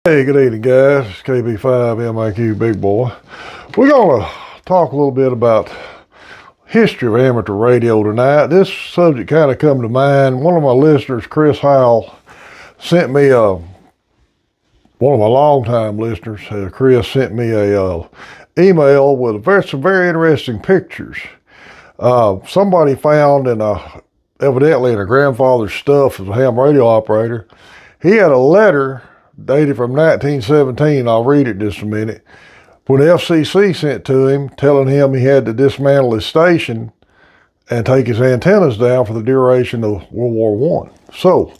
Hey, good evening, guys. It's KB5MIQ Big Boy. We're going to talk a little bit about history of amateur radio tonight. This subject kind of come to mind. One of my listeners, Chris Howell, sent me one of my longtime listeners, Chris, sent me a email with some very interesting pictures. Somebody found evidently in a grandfather's stuff as a ham radio operator, he had a letter dated from 1917, I'll read it just a minute, when the FCC sent to him telling him he had to dismantle his station and take his antennas down for the duration of World War I. So,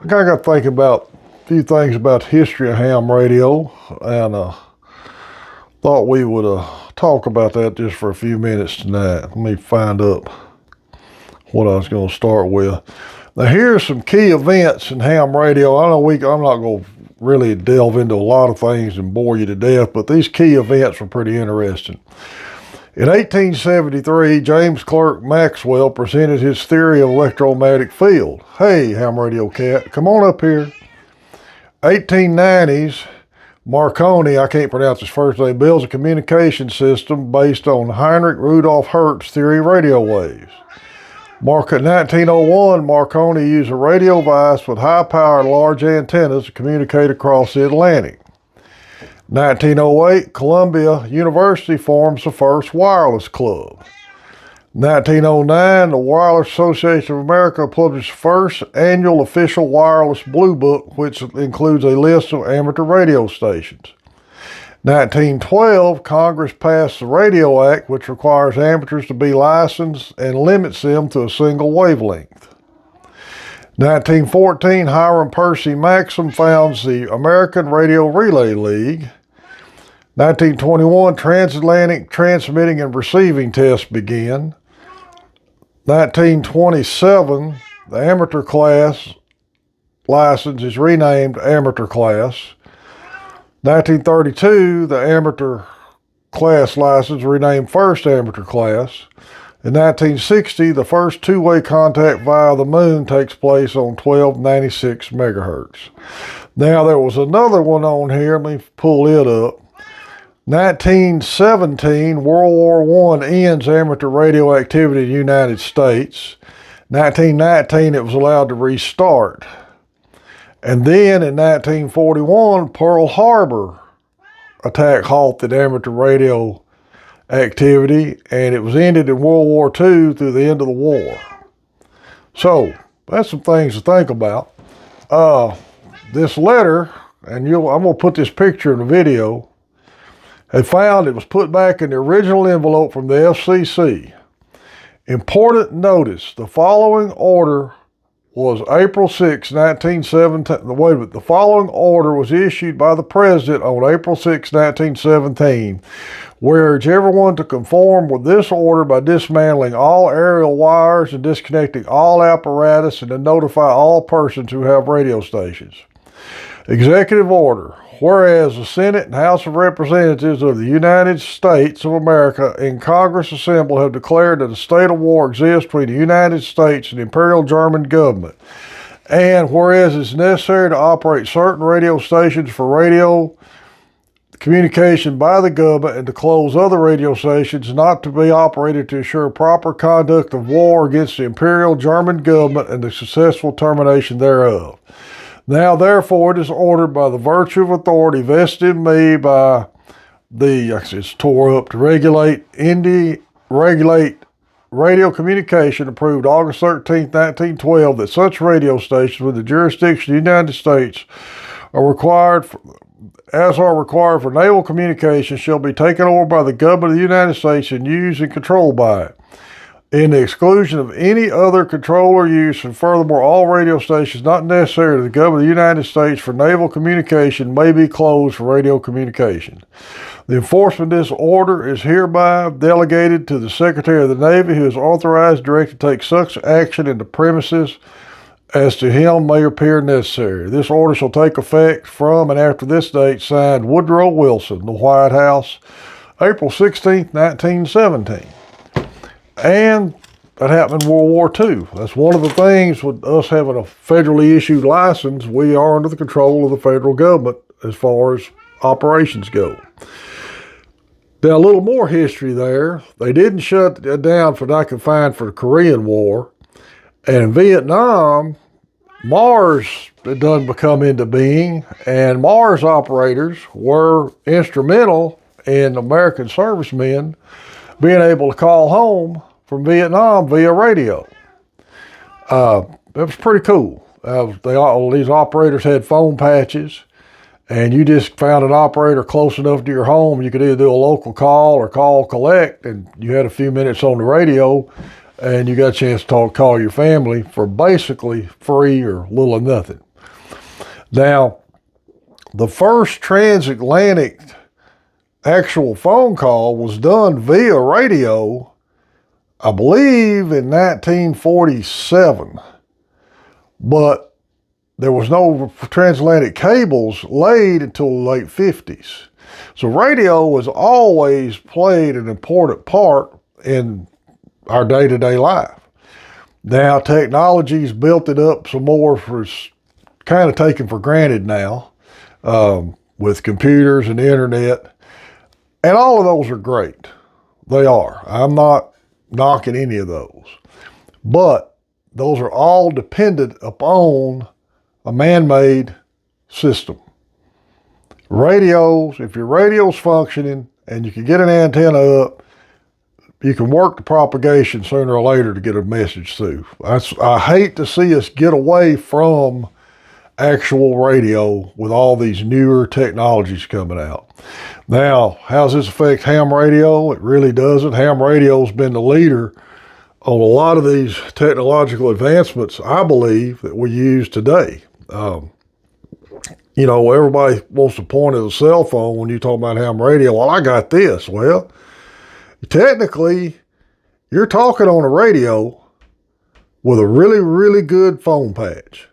I kind of got thinking about a few things about the history of ham radio, and thought we would talk about that just for a few minutes tonight. Let me find up what I was going to start with. Now, here's some key events in ham radio. I know I'm not going to really delve into a lot of things and bore you to death, but these key events were pretty interesting. In 1873, James Clerk Maxwell presented his theory of electromagnetic field. Hey, ham radio cat, come on up here. 1890s, Marconi, I can't pronounce his first name, builds a communication system based on Heinrich Rudolf Hertz's theory of radio waves. In 1901, Marconi used a radio device with high-powered large antennas to communicate across the Atlantic. 1908, Columbia University forms the first wireless club. 1909, the Wireless Association of America published the first annual official wireless blue book, which includes a list of amateur radio stations. 1912, Congress passed the Radio Act, which requires amateurs to be licensed and limits them to a single wavelength. 1914, Hiram Percy Maxim founds the American Radio Relay League. 1921, transatlantic transmitting and receiving tests begin. 1927, the amateur class license is renamed amateur class. 1932, the amateur class license renamed first amateur class. In 1960, the first two-way contact via the moon takes place on 1296 megahertz. Now, there was another one on here. Let me pull it up. 1917, World War I ends amateur radio activity in the United States. 1919, it was allowed to restart. And then in 1941, Pearl Harbor attack halted amateur radio activity, and it was ended in World War II through the end of the war. So, that's some things to think about. This letter, and I'm going to put this picture in the video, they found it was put back in the original envelope from the FCC. Important notice, the following order was April 6, 1917. Wait a minute. The following order was issued by the President on April 6, 1917. We urge everyone to conform with this order by dismantling all aerial wires and disconnecting all apparatus, and to notify all persons who have radio stations. Executive order. Whereas the Senate and House of Representatives of the United States of America in Congress assembled have declared that a state of war exists between the United States and the Imperial German government. And whereas it's necessary to operate certain radio stations for radio communication by the government, and to close other radio stations not to be operated to ensure proper conduct of war against the Imperial German government and the successful termination thereof. Now, therefore, it is ordered by the virtue of authority vested in me by it's tore up, to regulate radio communication, approved August 13, 1912, that such radio stations with the jurisdiction of the United States are required for naval communication shall be taken over by the government of the United States and used and controlled by it. in the exclusion of any other control or use, and furthermore, all radio stations not necessary to the government of the United States for naval communication may be closed for radio communication. The enforcement of this order is hereby delegated to the Secretary of the Navy, who is authorized and directed to take such action in the premises as to him may appear necessary. This order shall take effect from and after this date. Signed, Woodrow Wilson, the White House, April 16, 1917. And that happened in World War II. That's one of the things with us having a federally issued license. We are under the control of the federal government as far as operations go. Now, a little more history there. They didn't shut it down for not confined for the Korean War. And in Vietnam, Mars had done become into being, and Mars operators were instrumental in American servicemen being able to call home from Vietnam via radio. It was pretty cool. These operators had phone patches, and you just found an operator close enough to your home. You could either do a local call or call collect, and you had a few minutes on the radio, and you got a chance to call your family for basically free or little or nothing. Now, the first transatlantic actual phone call was done via radio, I believe, in 1947, but there was no transatlantic cables laid until the late 50s. So radio has always played an important part in our day-to-day life. Now, technology's built it up some more for kind of taken for granted now, with computers and the internet. And all of those are great. They are. I'm not knocking any of those. But those are all dependent upon a man-made system. Radios, if your radio's functioning and you can get an antenna up, you can work the propagation sooner or later to get a message through. I hate to see us get away from actual radio with all these newer technologies coming out. Now, how does this affect ham radio? It really doesn't. Ham radio's been the leader on a lot of these technological advancements, I believe, that we use today. Everybody wants to point at a cell phone when you talk about ham radio. Well, I got this. Well, technically, you're talking on a radio with a really, really good phone patch.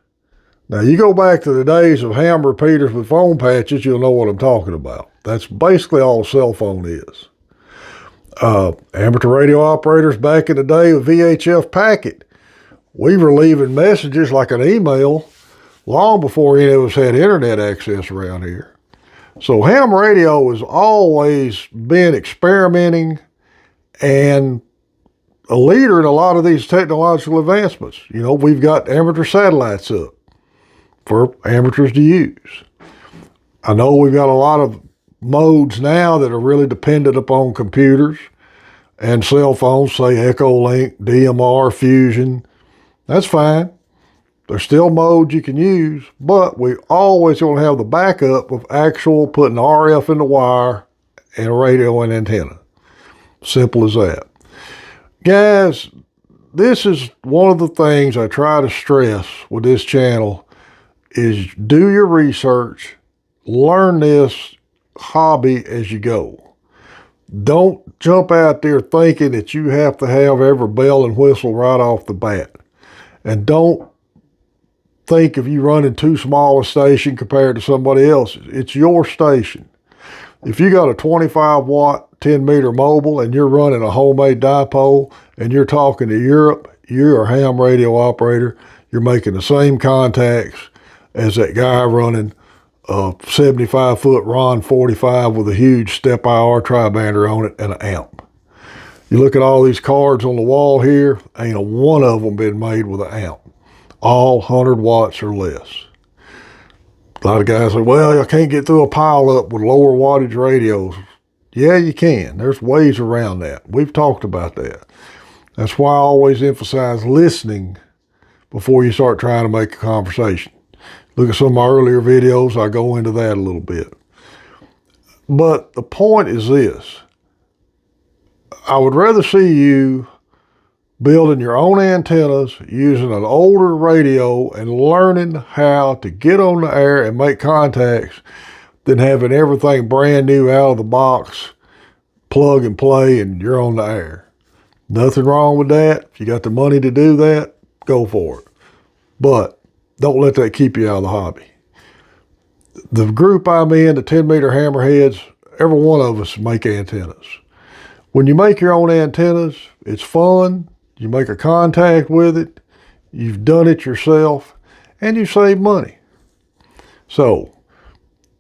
Now, you go back to the days of ham repeaters with phone patches, you'll know what I'm talking about. That's basically all a cell phone is. Amateur radio operators back in the day with VHF packet, we were leaving messages like an email long before any of us had internet access around here. So ham radio has always been experimenting and a leader in a lot of these technological advancements. We've got amateur satellites up for amateurs to use. I know we've got a lot of modes now that are really dependent upon computers and cell phones, say Echolink, DMR, Fusion. That's fine. There's still modes you can use, but we always going to have the backup of actual putting RF in the wire and a radio and antenna. Simple as that. Guys, this is one of the things I try to stress with this channel is do your research, learn this hobby as you go. Don't jump out there thinking that you have to have every bell and whistle right off the bat. And don't think if you run in too small a station compared to somebody else's. It's your station. If you got a 25 watt, 10 meter mobile and you're running a homemade dipole and you're talking to Europe, you're a ham radio operator. You're making the same contacts as that guy running a 75-foot Ron 45 with a huge step-IR tri-bander on it and an amp. You look at all these cards on the wall here, ain't a one of them been made with an amp. All 100 watts or less. A lot of guys say, well, I can't get through a pile-up with lower wattage radios. Yeah, you can. There's ways around that. We've talked about that. That's why I always emphasize listening before you start trying to make a conversation. Look at some of my earlier videos. I go into that a little bit. But the point is this. I would rather see you building your own antennas, using an older radio, and learning how to get on the air and make contacts than having everything brand new out of the box, plug and play, and you're on the air. Nothing wrong with that. If you got the money to do that, go for it. But don't let that keep you out of the hobby. The group I'm in, the 10-meter hammerheads, every one of us make antennas. When you make your own antennas, it's fun. You make a contact with it. You've done it yourself, and you save money. So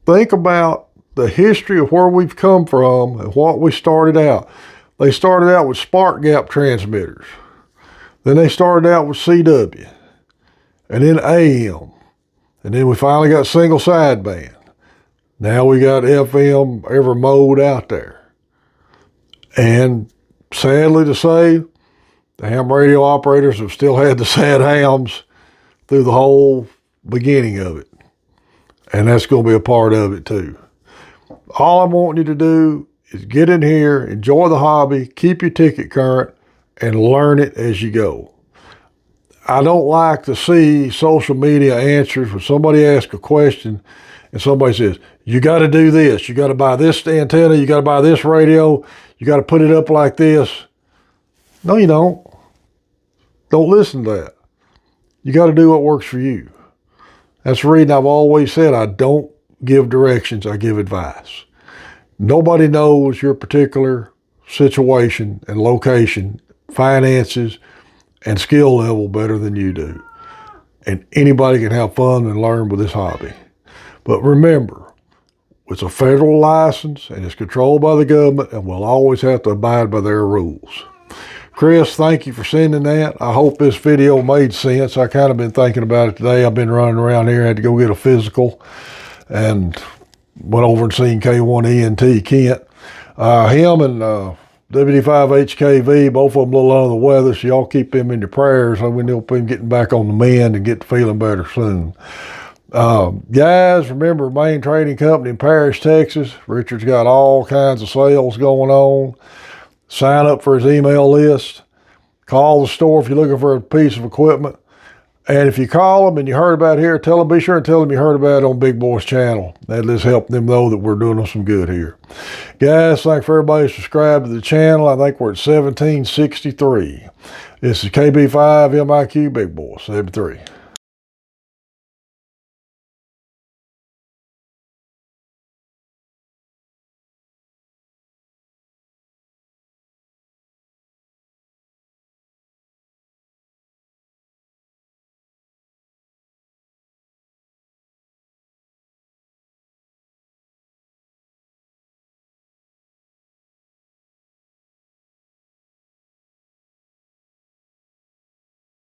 think about the history of where we've come from and what we started out. They started out with spark gap transmitters. Then they started out with CW, and then AM, and then we finally got single sideband. Now we got FM, every mode out there. And sadly to say, the ham radio operators have still had the sad hams through the whole beginning of it. And that's going to be a part of it too. All I'm wanting you to do is get in here, enjoy the hobby, keep your ticket current, and learn it as you go. I don't like to see social media answers when somebody asks a question and somebody says, you got to do this, you got to buy this antenna, you got to buy this radio, you got to put it up like this. No, you don't. Don't listen to that. You got to do what works for you. That's the reason I've always said I don't give directions, I give advice. Nobody knows your particular situation and location, finances, and skill level better than you do. And anybody can have fun and learn with this hobby. But remember, it's a federal license and it's controlled by the government, and we'll always have to abide by their rules. Chris, thank you for sending that. I hope this video made sense. I kind of been thinking about it today. I've been running around here, had to go get a physical, and went over and seen K1 ENT Kent. Him and WD5HKV, both of them a little under the weather, so y'all keep them in your prayers. So we know him getting back on the mend and get feeling better soon. Guys, remember, main trading company in Paris, Texas. Richard's got all kinds of sales going on. Sign up for his email list. Call the store if you're looking for a piece of equipment. And if you call them and you heard about it here, be sure and tell them you heard about it on Big Boy's channel. That just help them know that we're doing them some good here. Guys, thanks for everybody subscribed to the channel. I think we're at 1763. This is KB5 MIQ Big Boy 73.